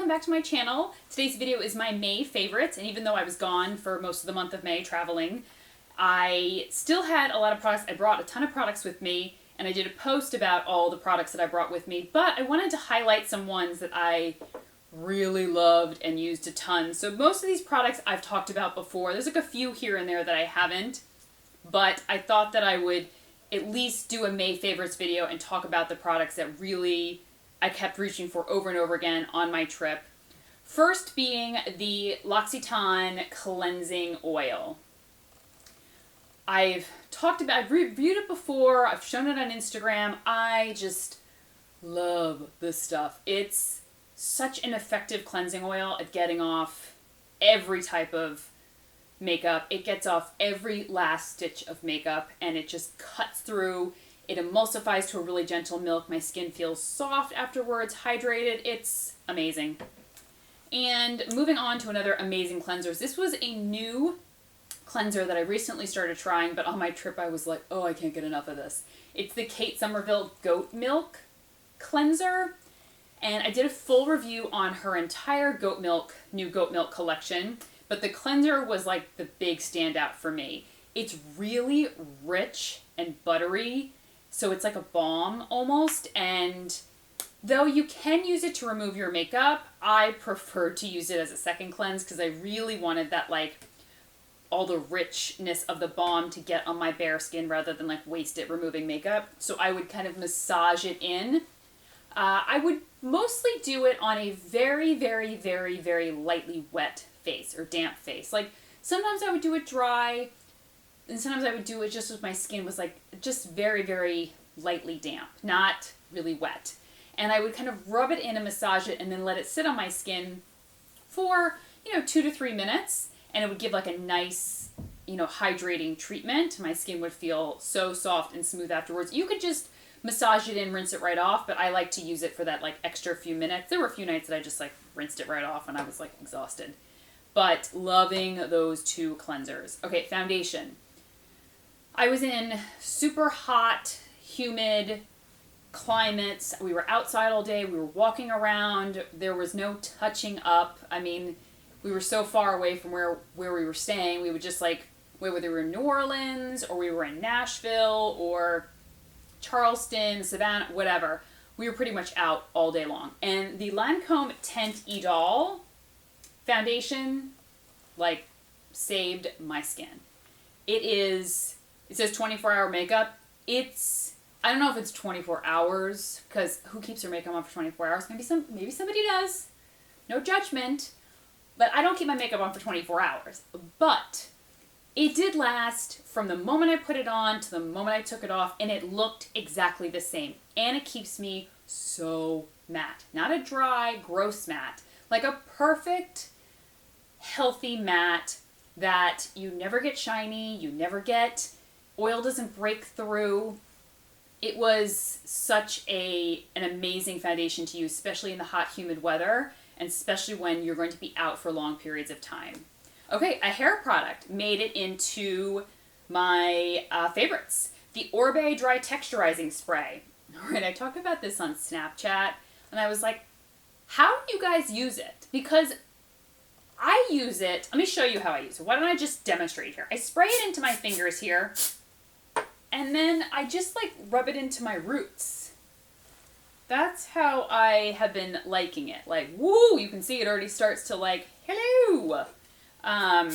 back to my channel. Today's video is my May favorites, and even though I was gone for most of the month of May traveling, I still had a lot of products. I brought a ton of products with me, and I did a post about all the products that I brought with me, but I wanted to highlight some ones that I really loved and used a ton. So most of these products I've talked about before. There's like a few here and there that I haven't, but I thought that I would at least do a May favorites video and talk about the products that really I kept reaching for over and over again on my trip. First being the L'Occitane Cleansing Oil. I've reviewed it before, I've shown it on Instagram. I just love this stuff. It's such an effective cleansing oil at getting off every type of makeup. It gets off every last stitch of makeup, and it just cuts through. It emulsifies to a really gentle milk. My skin feels soft afterwards, hydrated. It's amazing. And moving on to another amazing cleansers. This was a new cleanser that I recently started trying, but on my trip I was like, oh, I can't get enough of this. It's the Kate Somerville Goat Milk Cleanser. And I did a full review on her entire new goat milk collection, but the cleanser was like the big standout for me. It's really rich and buttery, so it's like a balm almost, and though you can use it to remove your makeup, I preferred to use it as a second cleanse because I really wanted that, like, all the richness of the balm to get on my bare skin rather than like waste it removing makeup. So I would kind of massage it in. I would mostly do it on a very, very, very, very lightly wet face or damp face. Like sometimes I would do it dry, and sometimes I would do it just as my skin was like just very, very lightly damp, not really wet. And I would kind of rub it in and massage it and then let it sit on my skin for, 2 to 3 minutes. And it would give like a nice, hydrating treatment. My skin would feel so soft and smooth afterwards. You could just massage it in, rinse it right off, but I like to use it for that like extra few minutes. There were a few nights that I just like rinsed it right off and I was like exhausted. But loving those two cleansers. Okay, foundation. I was in super hot, humid climates. We were outside all day. We were walking around. There was no touching up. I mean, we were so far away from where we were staying. We would just like, whether we were in New Orleans or we were in Nashville or Charleston, Savannah, whatever, we were pretty much out all day long. And the Lancome Teint Idole foundation, like, saved my skin. It says 24-hour makeup. I don't know if it's 24 hours, because who keeps their makeup on for 24 hours? Maybe somebody does. No judgment. But I don't keep my makeup on for 24 hours. But it did last from the moment I put it on to the moment I took it off, and it looked exactly the same. And it keeps me so matte. Not a dry, gross matte. Like a perfect, healthy matte that you never get shiny, oil doesn't break through. It was such an amazing foundation to use, especially in the hot, humid weather, and especially when you're going to be out for long periods of time. Okay, a hair product made it into my favorites. The Orbe Dry Texturizing Spray. All right, I talked about this on Snapchat, and I was like, how do you guys use it? Because I use it, let me show you how I use it. Why don't I just demonstrate here? I spray it into my fingers here, and then I just like rub it into my roots. That's how I have been liking it. Like, woo, you can see it already starts to like, hello. I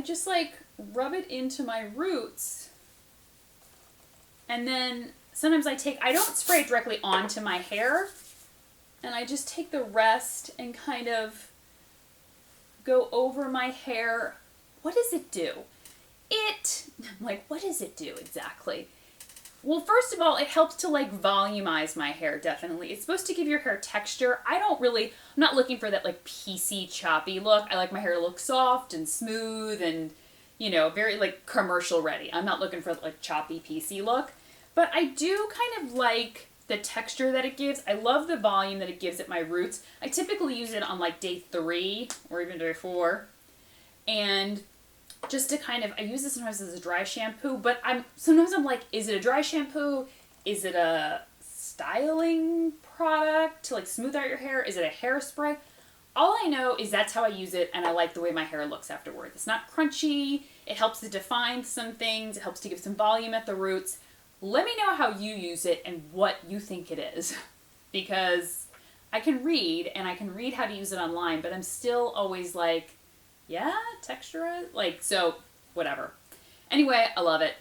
just like rub it into my roots, and then sometimes I don't spray it directly onto my hair, and I just take the rest and kind of go over my hair. What does it do? I'm like, what does it do exactly? Well, first of all, it helps to like volumize my hair, definitely. It's supposed to give your hair texture. I'm not looking for that like piecey, choppy look. I like my hair to look soft and smooth and, very like commercial ready. I'm not looking for like choppy, piecey look. But I do kind of like the texture that it gives. I love the volume that it gives at my roots. I typically use it on like day 3 or even day 4. And just to I use this sometimes as a dry shampoo, but sometimes I'm like, is it a dry shampoo? Is it a styling product to like smooth out your hair? Is it a hairspray? All I know is that's how I use it, and I like the way my hair looks afterward. It's not crunchy. It helps to define some things. It helps to give some volume at the roots. Let me know how you use it and what you think it is. Because I can read, and I can read how to use it online, but I'm still always like, yeah, texture? Like, so, whatever. Anyway, I love it.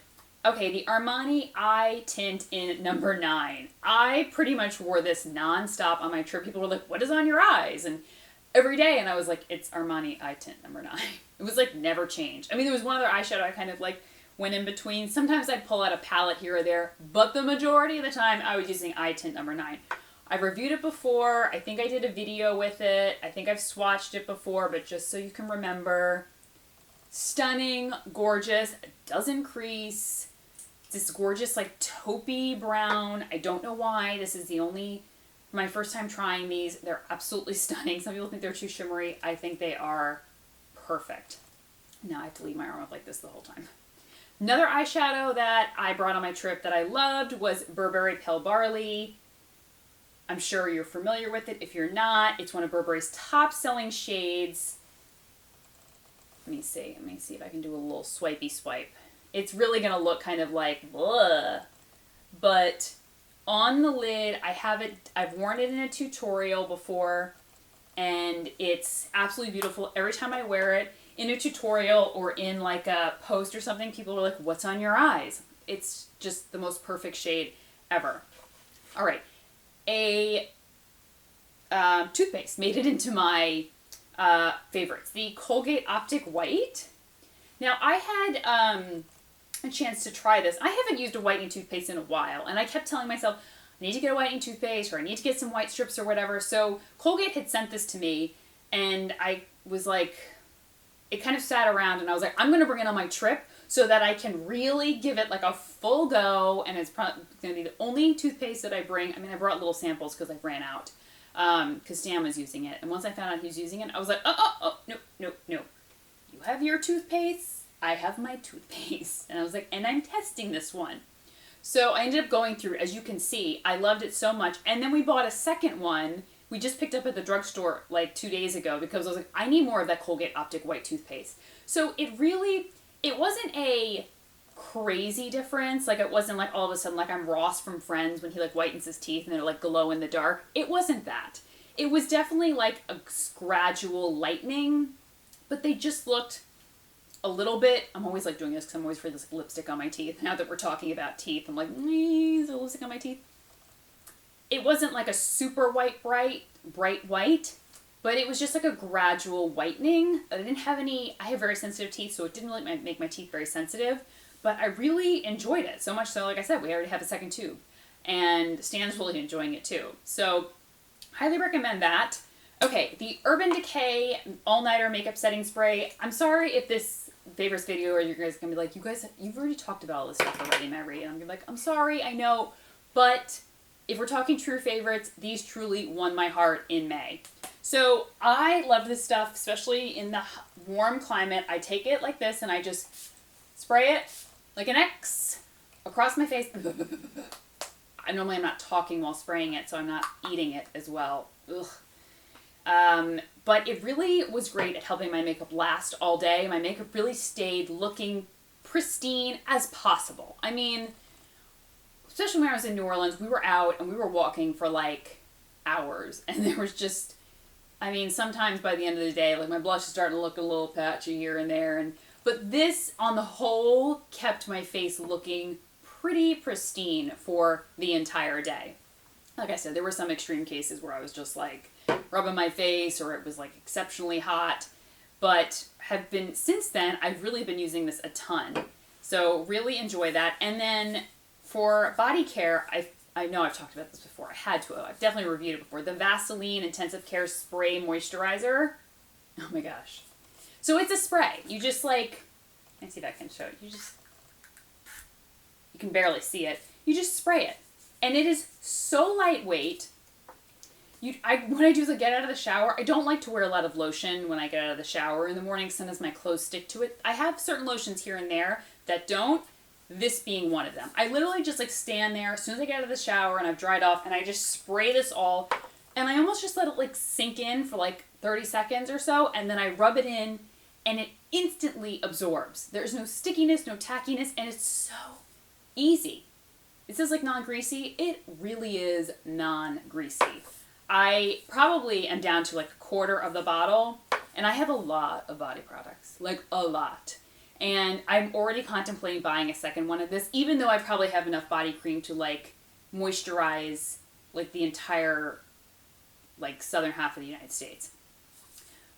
Okay, the Armani Eye Tint in number 9. I pretty much wore this nonstop on my trip. People were like, what is on your eyes? And every day, and I was like, it's Armani Eye Tint number 9. It was like never changed. I mean, there was one other eyeshadow I kind of like went in between. Sometimes I'd pull out a palette here or there, but the majority of the time I was using Eye Tint number 9. I've reviewed it before. I think I did a video with it. I think I've swatched it before, but just so you can remember. Stunning, gorgeous, doesn't crease. This gorgeous like taupey brown. I don't know why. This is my first time trying these. They're absolutely stunning. Some people think they're too shimmery. I think they are perfect. Now I have to leave my arm up like this the whole time. Another eyeshadow that I brought on my trip that I loved was Burberry Pale Barley. I'm sure you're familiar with it. If you're not, it's one of Burberry's top selling shades. Let me see if I can do a little swipey swipe. It's really going to look kind of like, ugh. But on the lid, I've worn it in a tutorial before, and it's absolutely beautiful. Every time I wear it in a tutorial or in like a post or something, people are like, what's on your eyes? It's just the most perfect shade ever. All right. A toothpaste made it into my favorites. The Colgate Optic White. Now, I had a chance to try this. I haven't used a whitening toothpaste in a while, and I kept telling myself, I need to get a whitening toothpaste, or I need to get some white strips or whatever. So Colgate had sent this to me, and I was like, it kind of sat around, and I was like, I'm going to bring it on my trip so that I can really give it like a full go, and it's probably going to be the only toothpaste that I bring. I mean, I brought little samples because I ran out, because Stan was using it. And once I found out he was using it, I was like, oh, no. You have your toothpaste. I have my toothpaste. And I was like, and I'm testing this one. So I ended up going through, as you can see, I loved it so much. And then we bought a second one. We just picked up at the drugstore like 2 days ago because I was like, I need more of that Colgate Optic White toothpaste. So it wasn't a crazy difference. Like it wasn't like all of a sudden like I'm Ross from Friends when he like whitens his teeth and they're like glow in the dark. It wasn't that. It was definitely like a gradual lightening, but they just looked a little bit, I'm always like doing this because I'm always afraid there's like lipstick on my teeth. Now that we're talking about teeth, I'm like, is there lipstick on my teeth? It wasn't like a super bright white, but it was just like a gradual whitening. I have very sensitive teeth, so it didn't really make my teeth very sensitive, but I really enjoyed it. So much so, like I said, we already have a second tube, and Stan's really enjoying it too. So, highly recommend that. Okay, the Urban Decay All-Nighter Makeup Setting Spray. I'm sorry if this favorites video or you guys are going to be like, you've already talked about all this stuff already, Mary. And I'm going to be like, I'm sorry, I know. But if we're talking true favorites, these truly won my heart in May. So I love this stuff, especially in the warm climate. I take it like this and I just spray it like an X across my face. I'm not talking while spraying it, so I'm not eating it as well. Ugh. But it really was great at helping my makeup last all day. My makeup really stayed looking pristine as possible. I mean, especially when I was in New Orleans, we were out and we were walking for like hours. And there was just, sometimes by the end of the day, like my blush is starting to look a little patchy here and there. But this, on the whole, kept my face looking pretty pristine for the entire day. Like I said, there were some extreme cases where I was just like rubbing my face or it was like exceptionally hot, but since then, I've really been using this a ton. So really enjoy that. And then for body care, I know I've talked about this before. I've definitely reviewed it before. The Vaseline Intensive Care Spray Moisturizer. Oh my gosh. So it's a spray. You just like, let me see if I can show it. You can barely see it. You just spray it. And it is so lightweight. What I do is I get out of the shower. I don't like to wear a lot of lotion when I get out of the shower in the morning. Sometimes my clothes stick to it. I have certain lotions here and there that don't. this being one of them. I literally just like stand there as soon as I get out of the shower and I've dried off, and I just spray this all, and I almost just let it like sink in for like 30 seconds or so, and then I rub it in, and it instantly absorbs. There's no stickiness, no tackiness, and it's so easy. It says like non-greasy. It really is non-greasy. I probably am down to like a quarter of the bottle, and I have a lot of body products, like a lot. And I'm already contemplating buying a second one of this, even though I probably have enough body cream to like moisturize like the entire like southern half of the United States.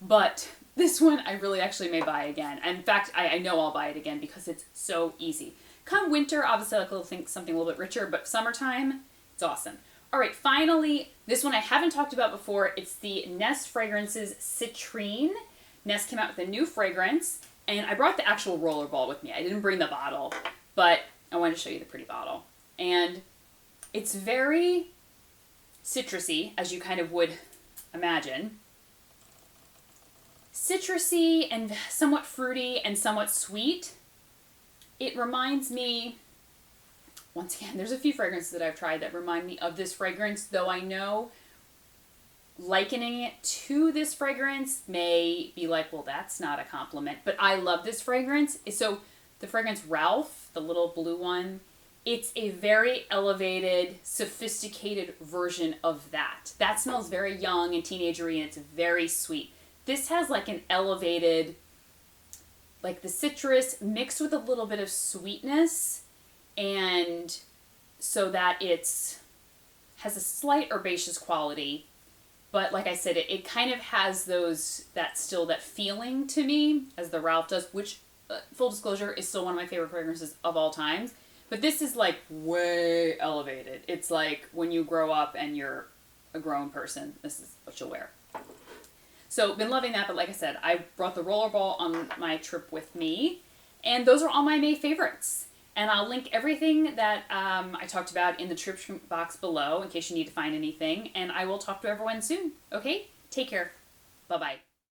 But this one I really actually may buy again. In fact, I know I'll buy it again because it's so easy. Come winter, obviously I'll think something a little bit richer, but summertime, it's awesome. All right, finally, this one I haven't talked about before. It's the Nest Fragrances Citrine. Nest came out with a new fragrance, and I brought the actual rollerball with me. I didn't bring the bottle, but I wanted to show you the pretty bottle. And it's very citrusy, as you kind of would imagine. Citrusy and somewhat fruity and somewhat sweet. It reminds me, once again, there's a few fragrances that I've tried that remind me of this fragrance, though I know likening it to this fragrance may be like, well, that's not a compliment, but I love this fragrance. So the fragrance Ralph, the little blue one, it's a very elevated, sophisticated version of that. That smells very young and teenagery, and it's very sweet. This has like an elevated, like the citrus mixed with a little bit of sweetness, and so that it's has a slight herbaceous quality, but like I said, it kind of has that feeling to me as the Ralph does, which full disclosure is still one of my favorite fragrances of all times. But this is like way elevated. It's like when you grow up and you're a grown person, this is what you'll wear. So been loving that, but like I said, I brought the rollerball on my trip with me, and those are all my May favorites. And I'll link everything that I talked about in the description box below in case you need to find anything, and I will talk to everyone soon. Okay? Take care. Bye-bye.